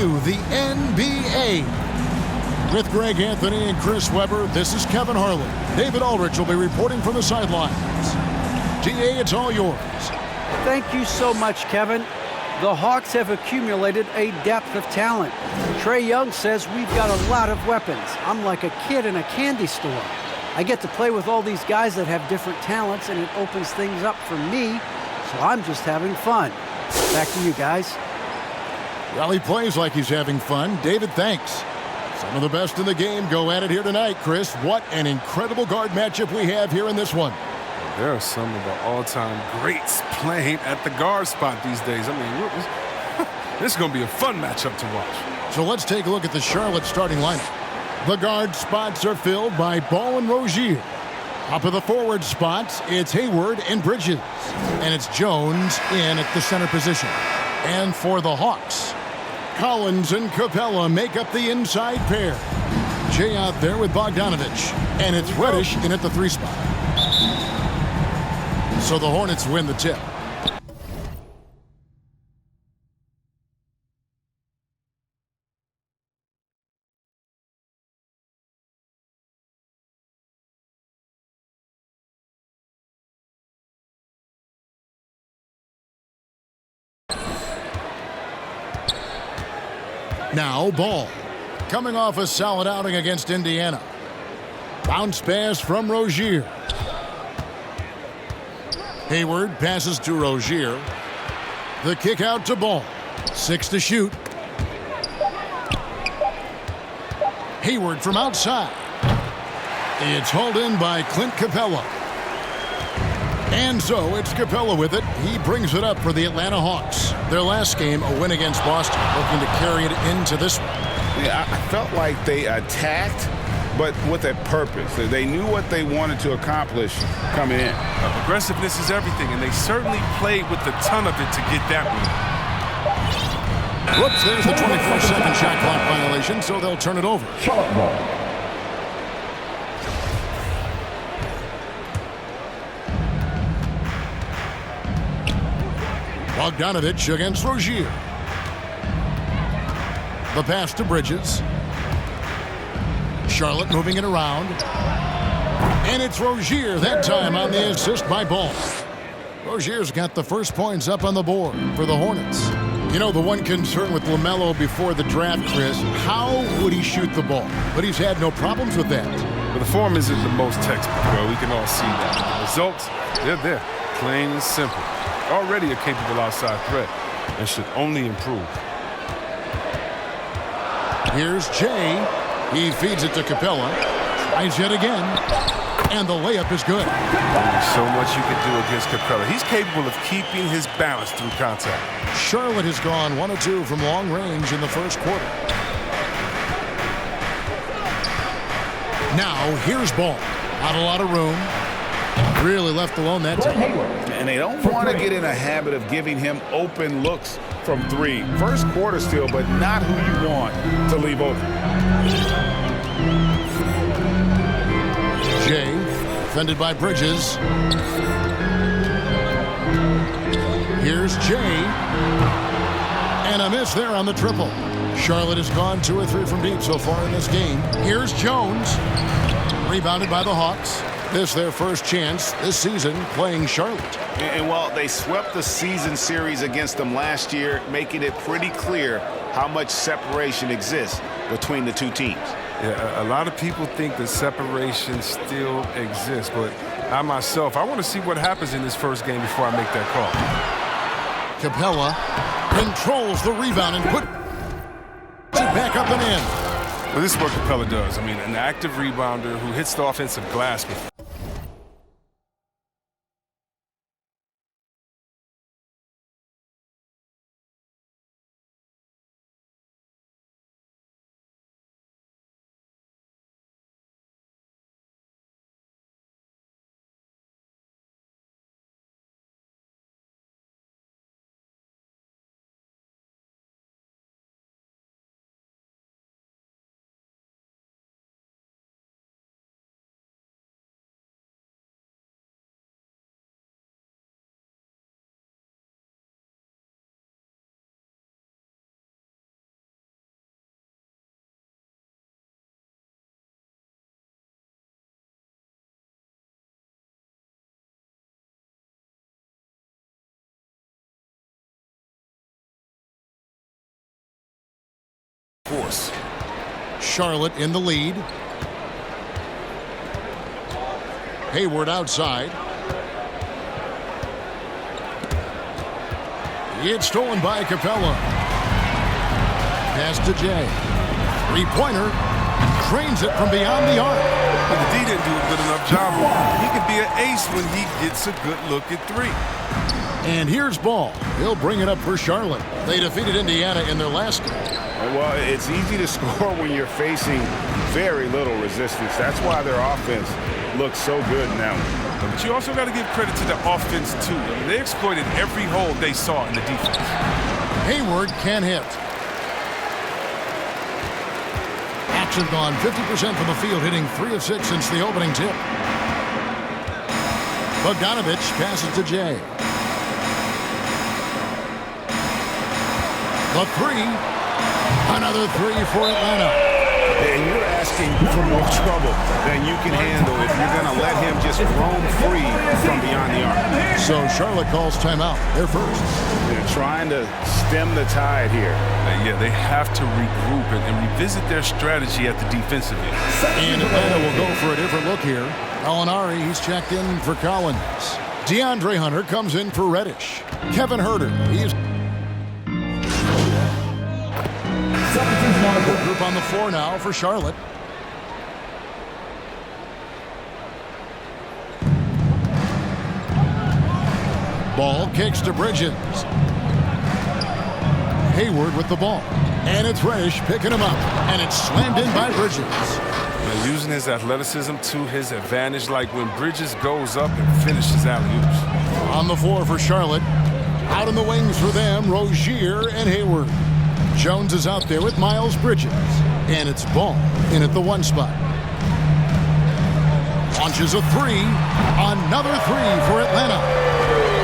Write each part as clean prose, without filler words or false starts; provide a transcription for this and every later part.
you the NBA. With Greg Anthony and Chris Webber, this is Kevin Harlan. David Aldrich will be reporting from the sidelines. TA, it's all yours. Thank you so much, Kevin. The Hawks have accumulated a depth of talent. Trae Young says we've got a lot of weapons. I'm like a kid in a candy store. I get to play with all these guys that have different talents, and it opens things up for me, so I'm just having fun. Back to you guys. Well, he plays like he's having fun. David, thanks. Some of the best in the game go at it here tonight, Chris. What an incredible guard matchup we have here in this one. There are some of the all-time greats playing at the guard spot these days. I mean, this is going to be a fun matchup to watch. So let's take a look at the Charlotte starting lineup. The guard spots are filled by Ball and Rozier. Up of the forward spots, it's Hayward and Bridges. And it's Jones in at the center position. And for the Hawks, Collins and Capella make up the inside pair. Jay out there with Bogdanovich. And it's Reddish in at the 3 spot. So the Hornets win the tip. Now Ball, coming off a solid outing against Indiana. Bounce pass from Rozier. Hayward passes to Rozier. The kick out to Ball. 6 to shoot. Hayward from outside. It's hauled in by Clint Capella. And so it's Capella with it. He brings it up for the Atlanta Hawks. Their last game, a win against Boston, looking to carry it into this one. Yeah, I felt like they attacked, but with a purpose. They knew what they wanted to accomplish coming in. Aggressiveness is everything, and they certainly played with a ton of it to get that one. Whoops, there's the 24-second shot clock violation, so they'll turn it over. Charlotte ball. Bogdanovich against Rozier. The pass to Bridges. Charlotte moving it around. And it's Rozier that time on the assist by Ball. Rozier's got the first points up on the board for the Hornets. You know, the one concern with LaMelo before the draft, Chris, how would he shoot the ball? But he's had no problems with that. But the form isn't the most textbook, well, we can all see that. But the results, they're there, plain and simple. Already a capable outside threat and should only improve. Here's Jay. He feeds it to Capella. Tries yet again. And the layup is good. There's so much you can do against Capella. He's capable of keeping his balance through contact. Charlotte has gone 1 of 2 from long range in the first quarter. Now here's Ball. Not a lot of room. Really left alone that time. And they don't want to get in a habit of giving him open looks from 3. First quarter still, but not who you want to leave open. Jay, defended by Bridges. Here's Jay. And a miss there on the triple. Charlotte has gone 2 or 3 from deep so far in this game. Here's Jones. Rebounded by the Hawks. This their first chance this season playing Charlotte. And while they swept the season series against them last year, making it pretty clear how much separation exists between the two teams. Yeah, a lot of people think the separation still exists, but I myself, I want to see what happens in this first game before I make that call. Capella controls the rebound and puts it back up and in. Well, this is what Capella does. I mean, an active rebounder who hits the offensive glass before. force. Charlotte in the lead. Hayward outside. It's stolen by Capella. Pass to Jay. Three-pointer. Trains it from beyond the arc. But the D didn't do a good enough job. He can be an ace when he gets a good look at three. And here's Ball. He'll bring it up for Charlotte. They defeated Indiana in their last game. Well, it's easy to score when you're facing very little resistance. That's why their offense looks so good now. But you also got to give credit to the offense, too. I mean, they exploited every hole they saw in the defense. Hayward can hit. Action gone 50% from the field, hitting 3 of 6 since the opening tip. Bogdanovich passes to Jay. The three. Another three for Atlanta. And you're asking for more trouble than you can handle if you're going to let him just roam free from beyond the arc. So Charlotte calls timeout. They're first. They're trying to stem the tide here. Yeah, they have to regroup and revisit their strategy at the defensive end. And Atlanta will go for a different look here. Alinari, he's checked in for Collins. DeAndre Hunter comes in for Reddish. Kevin Herter, he's group on the floor now for Charlotte. Ball kicks to Bridges. Hayward with the ball. And it's Reddish picking him up. And it's slammed in by Bridges. And using his athleticism to his advantage, like when Bridges goes up and finishes alley-oops. On the floor for Charlotte. Out in the wings for them, Rozier and Hayward. Jones is out there with Miles Bridges. And it's Ball in at the 1 spot. Launches a three. Another three for Atlanta.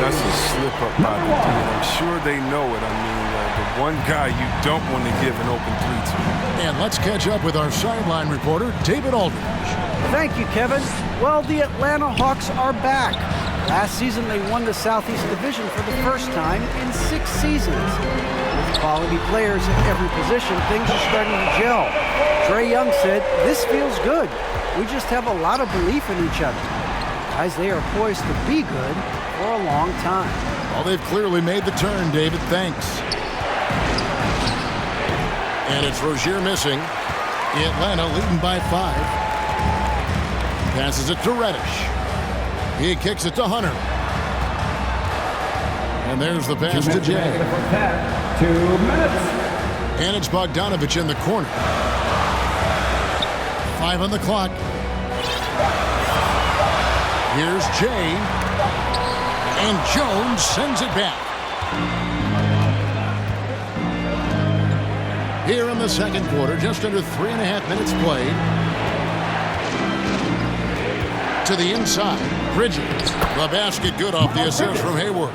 That's a slip up by the D. I'm sure they know it. I mean, the one guy you don't want to give an open three to. And let's catch up with our sideline reporter, David Aldridge. Thank you, Kevin. Well, the Atlanta Hawks are back. Last season, they won the Southeast Division for the first time in 6 seasons. With quality players at every position, things are starting to gel. Trae Young said, "This feels good. We just have a lot of belief in each other." Guys, they are poised to be good for a long time. Well, they've clearly made the turn, David. Thanks. And it's Rozier missing. Atlanta leading by 5. Passes it to Reddish. He kicks it to Hunter. And there's the pass to Jay. 2 minutes. And it's Bogdanovich in the corner. 5 on the clock. Here's Jay. And Jones sends it back. Here in the second quarter, just under 3.5 minutes played. To the inside, Bridges. The basket good off the assist from Hayward.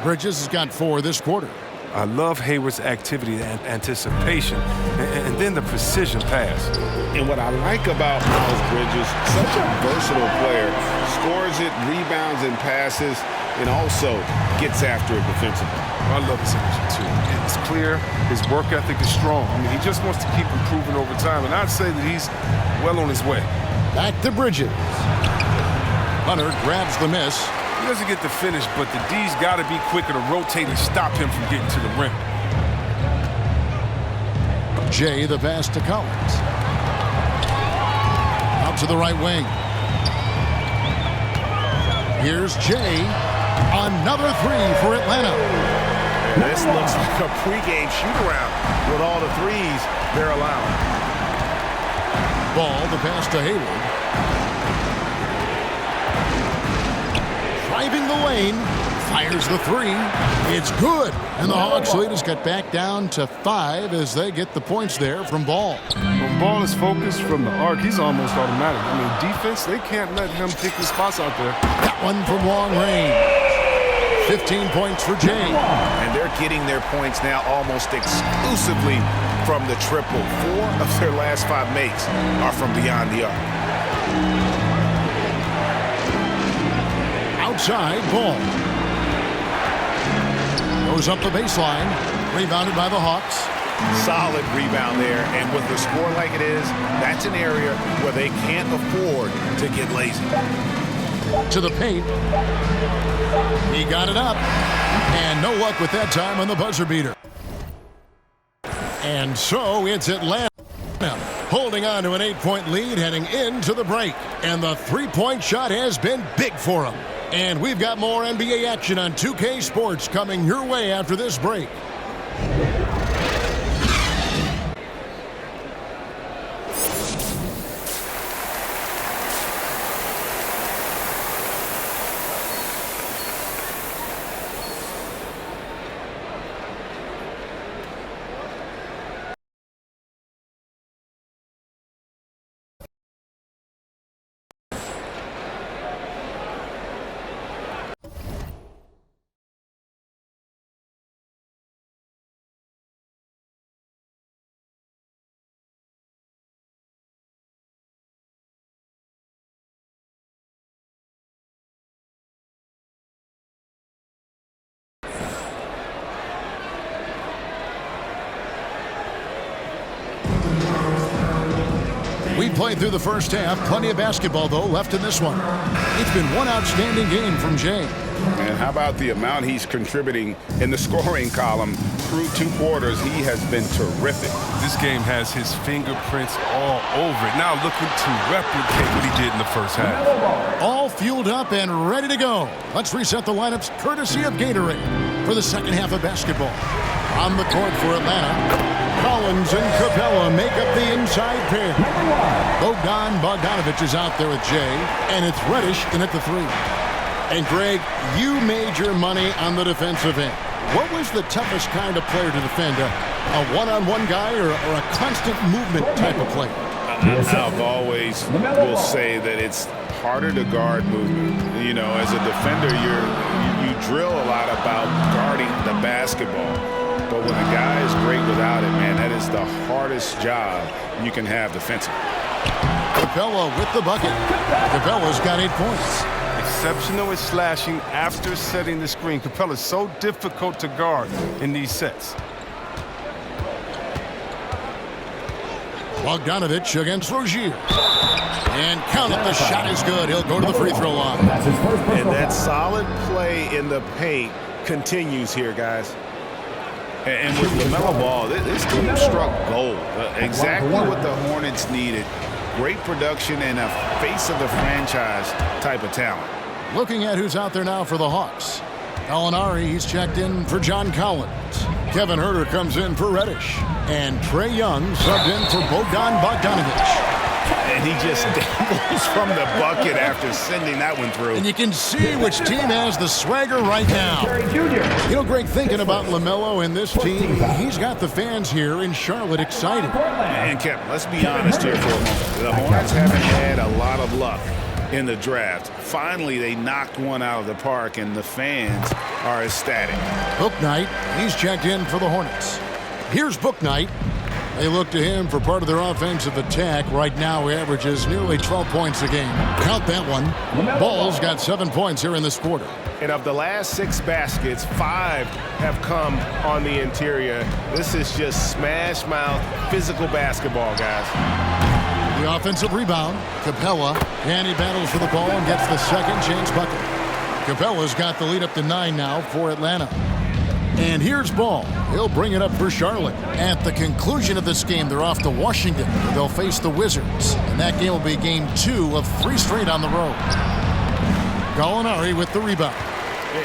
Bridges has got 4 this quarter. I love Hayward's activity and anticipation, and then the precision pass. And what I like about Miles Bridges, such a versatile player, scores it, rebounds and passes, and also gets after it defensively. I love his energy, too. It's clear. His work ethic is strong. I mean, he just wants to keep improving over time, and I'd say that he's well on his way. Back to Bridges. Hunter grabs the miss. He doesn't get the finish, but the D's got to be quicker to rotate and stop him from getting to the rim. Jay, the pass to Collins. Out to the right wing. Here's Jay. Another three for Atlanta. This looks like a pregame shoot-around with all the threes they're allowing. Ball, the pass to Hayward. Driving the lane, fires the three. It's good. And the Hawks lead has got back down to 5 as they get the points there from Ball. When Ball is focused from the arc, he's almost automatic. I mean, defense, they can't let him pick his spots out there. That one from long range. 15 points for Jay. And they're getting their points now almost exclusively from the triple. 4 of their last 5 makes are from beyond the arc. Outside, Ball. Goes up the baseline. Rebounded by the Hawks. Solid rebound there. And with the score like it is, that's an area where they can't afford to get lazy. To the paint. He got it up. And no luck with that time on the buzzer beater. And so it's Atlanta holding on to an 8-point lead heading into the break. And the three-point shot has been big for them. And we've got more NBA action on 2K Sports coming your way after this break. We played through the first half. Plenty of basketball, though, left in this one. It's been one outstanding game from Jay. And how about the amount he's contributing in the scoring column through 2 quarters? He has been terrific. This game has his fingerprints all over it. Now looking to replicate what he did in the first half. All fueled up and ready to go. Let's reset the lineups courtesy of Gatorade for the second half of basketball. On the court for Atlanta, Collins and Capella make up the inside pair. Bogdanovich is out there with Jay, and it's Reddish in at the 3. And Greg, you made your money on the defensive end. What was the toughest kind of player to defend? A one-on-one guy or a constant movement type of player? I've always will say that it's harder to guard movement. You know, as a defender, you drill a lot about guarding the basketball. But when a guy is great without it, man, that is the hardest job you can have defensively. Capella with the bucket. Capella's got 8 points. Exceptional at slashing after setting the screen. Capella is so difficult to guard in these sets. Bogdanovich against Rozier. And count it, the shot is good. He'll go to the free throw line. And that solid play in the paint continues here, guys. And with LaMelo Ball, this team struck gold. Exactly what the Hornets needed. Great production and a face of the franchise type of talent. Looking at who's out there now for the Hawks. Gallinari, he's checked in for John Collins. Kevin Huerter comes in for Reddish. And Trae Young subbed in for Bogdanovich. And he just dangles from the bucket after sending that one through. And you can see which team has the swagger right now. You know, Greg, thinking about LaMelo and this team, he's got the fans here in Charlotte excited. And Kevin, let's be honest here for a moment. The Hornets haven't had a lot of luck in the draft. Finally, they knocked one out of the park, and the fans are ecstatic. Bouknight, he's checked in for the Hornets. Here's Bouknight. They look to him for part of their offensive attack. Right now, he averages nearly 12 points a game. Count that one. Ball's got 7 points here in this quarter. And of the last 6 baskets, 5 have come on the interior. This is just smash mouth physical basketball, guys. The offensive rebound. Capella. And he battles for the ball and gets the second chance bucket. Capella's got the lead up to 9 now for Atlanta. And here's Ball. He'll bring it up for Charlotte. At the conclusion of this game, they're off to Washington. They'll face the Wizards. And that game will be game 2 of 3 straight on the road. Gallinari with the rebound.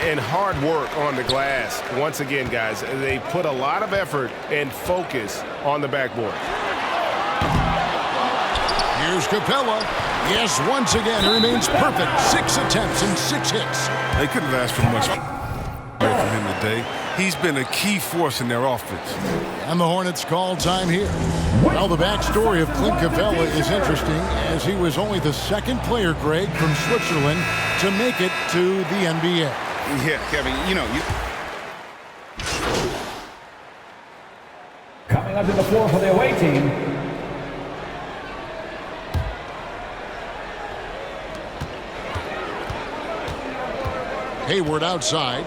And hard work on the glass. Once again, guys, they put a lot of effort and focus on the backboard. Here's Capella. Yes, once again, he remains perfect. 6 attempts and 6 hits. They couldn't have asked for much from him today. He's been a key force in their offense. And the Hornets call time here. Well, the backstory of Clint Capella is interesting, as he was only the 2nd player, Greg, from Switzerland to make it to the NBA. Yeah, Kevin, you know, Coming onto the floor for the away team. Hayward outside.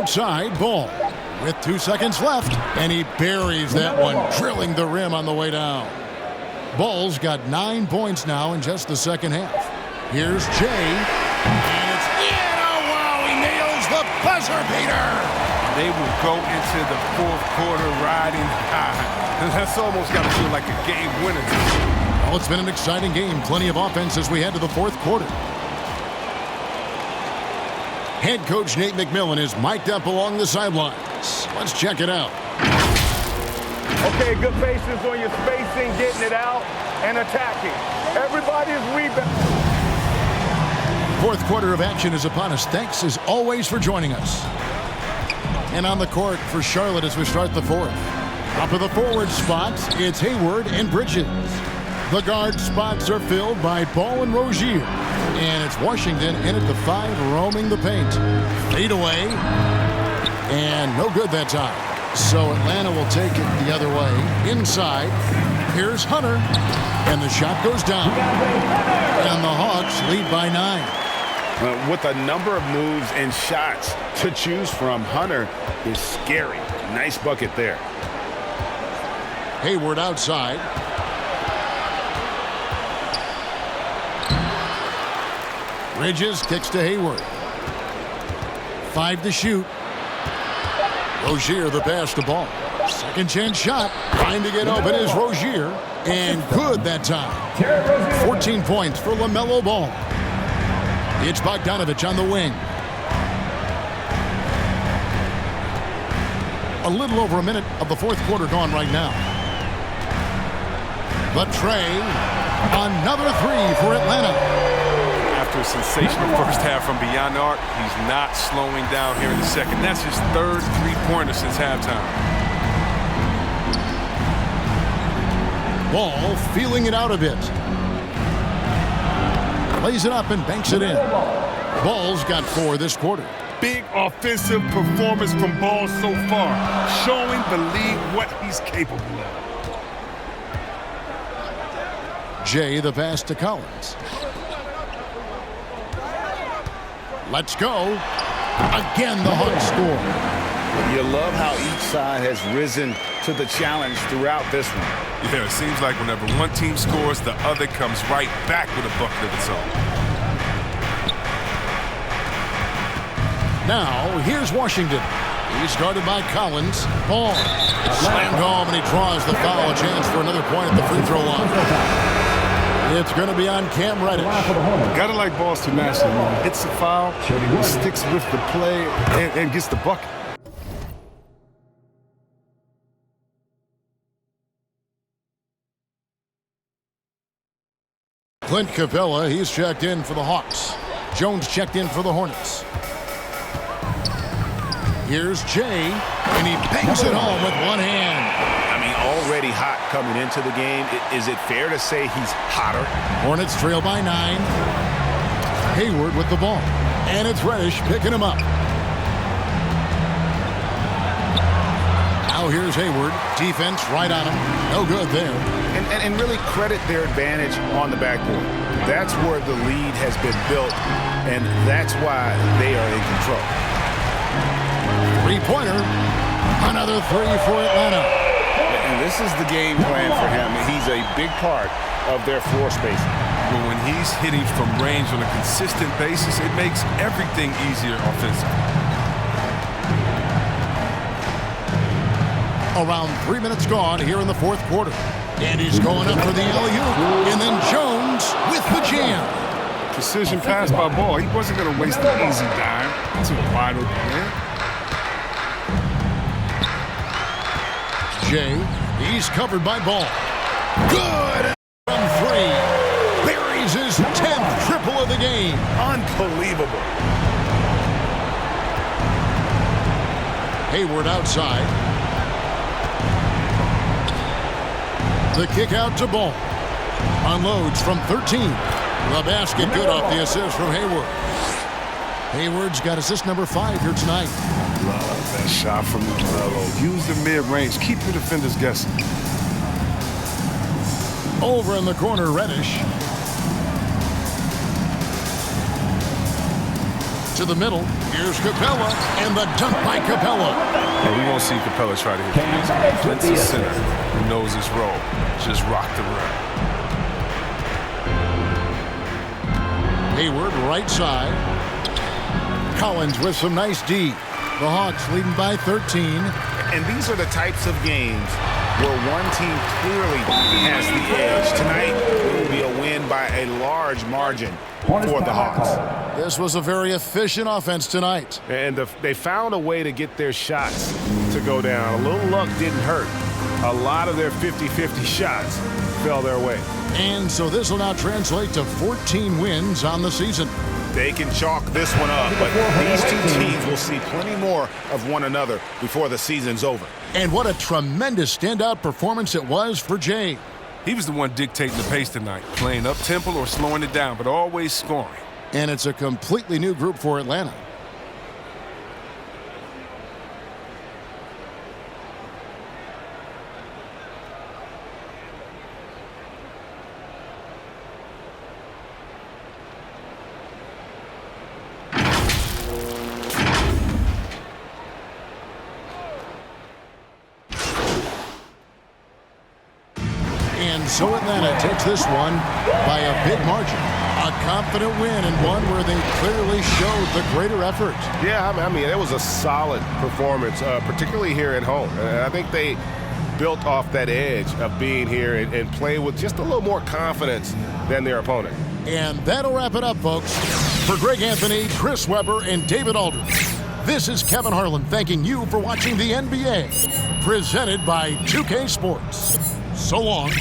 outside, Ball with 2 seconds left, and he buries that one, drilling the rim on the way down. Ball's got 9 points now in just the second half. Here's Jay, and it's in. Oh, wow, he nails the buzzer beater. They will go into the fourth quarter riding high. That's almost got to feel like a game winner. Well, it's been an exciting game. Plenty of offense as we head to the fourth quarter. Head coach Nate McMillan is mic'd up along the sidelines. Let's check it out. Okay, good patience on your spacing, getting it out, and attacking. Everybody is rebounding. Fourth quarter of action is upon us. Thanks as always for joining us. And on the court for Charlotte as we start the fourth. Up of the forward spots, it's Hayward and Bridges. The guard spots are filled by Ball and Rozier. And it's Washington in at the 5, roaming the paint. Fade away. And no good that time. So Atlanta will take it the other way. Inside, here's Hunter. And the shot goes down. And the Hawks lead by 9. With a number of moves and shots to choose from, Hunter is scary. Nice bucket there. Hayward outside. Bridges kicks to Hayward. 5 to shoot. Rozier the pass to Ball. Second chance shot. Trying to get open is Rozier. And good that time. 14 points for LaMelo Ball. It's Bogdanovich on the wing. A little over a minute of the fourth quarter gone right now. The tray. Another 3 for Atlanta. After a sensational first half from beyond the arc, he's not slowing down here in the second. That's his third three-pointer since halftime. Ball feeling it out a bit. Lays it up and banks it in. Ball's got 4 this quarter. Big offensive performance from Ball so far, showing the league what he's capable of. Jay the pass to Collins. Let's go. Again, the Hawks score. You love how each side has risen to the challenge throughout this one. Yeah, it seems like whenever one team scores, the other comes right back with a bucket of its own. Now, here's Washington. He's guarded by Collins. Ball slammed home, and he draws the foul. A chance for another point at the free throw line. It's going to be on Cam Reddish. Gotta like Ball's tenacity, man. Hits the foul, sticks with the play, and gets the bucket. Clint Capella, he's checked in for the Hawks. Jones checked in for the Hornets. Here's Jay, and he bangs it home with one hand. I mean, already hot coming into the game. Is it fair to say he's hotter? Hornets trail by 9. Hayward with the ball. And it's Reddish picking him up. Now here's Hayward. Defense right on him. No good there. And really credit their advantage on the backboard. That's where the lead has been built, and that's why they are in control. Three-pointer. Another 3 for Atlanta. And this is the game plan for him. He's a big part of their floor spacing. But when he's hitting from range on a consistent basis, it makes everything easier offensively. Around 3 minutes gone here in the fourth quarter. And he's going up for the alley-oop. And then Jones with the jam. Precision pass by Ball. He wasn't going to waste the easy dime. It's a wide open man. Jay, he's covered by Ball. Good from 3. Buries his 10th triple of the game. Unbelievable. Hayward outside. The kick out to Ball. Unloads from 13. The basket good off the assist from Hayward. Hayward's got assist number 5 here tonight. Love that shot from LaMelo. Use the mid-range. Keep your defenders guessing. Over in the corner, Reddish. to the middle. Here's Capella, and the dunk by Capella. And we won't see Capella try to hit the defensive center who knows his role. Just rock the rim. Hayward, right side. Collins with some nice D. The Hawks leading by 13. And these are the types of games where one team clearly has the edge. Tonight, it will be a win by a large margin for the Hawks. This was a very efficient offense tonight. And they found a way to get their shots to go down. A little luck didn't hurt. A lot of their 50-50 shots fell their way. And so this will now translate to 14 wins on the season. They can chalk this one up, but these two teams will see plenty more of one another before the season's over. And what a tremendous standout performance it was for Jay. He was the one dictating the pace tonight, playing up-tempo or slowing it down, but always scoring. And it's a completely new group for Atlanta. And so Atlanta takes this one by a big margin. A confident win, and one where they clearly showed the greater effort. Yeah, I mean, it was a solid performance, particularly here at home. And I think they built off that edge of being here and play with just a little more confidence than their opponent. And that'll wrap it up, folks. For Greg Anthony, Chris Webber, and David Aldridge, this is Kevin Harlan thanking you for watching the NBA, presented by 2K Sports. So long.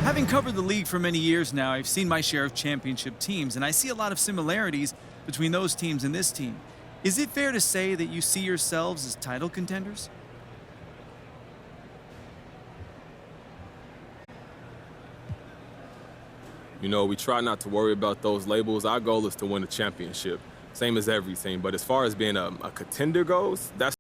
Having covered the league for many years now, I've seen my share of championship teams, and I see a lot of similarities between those teams and this team. Is it fair to say that you see yourselves as title contenders? You know, we try not to worry about those labels. Our goal is to win a championship, same as every team. But as far as being a contender goes, that's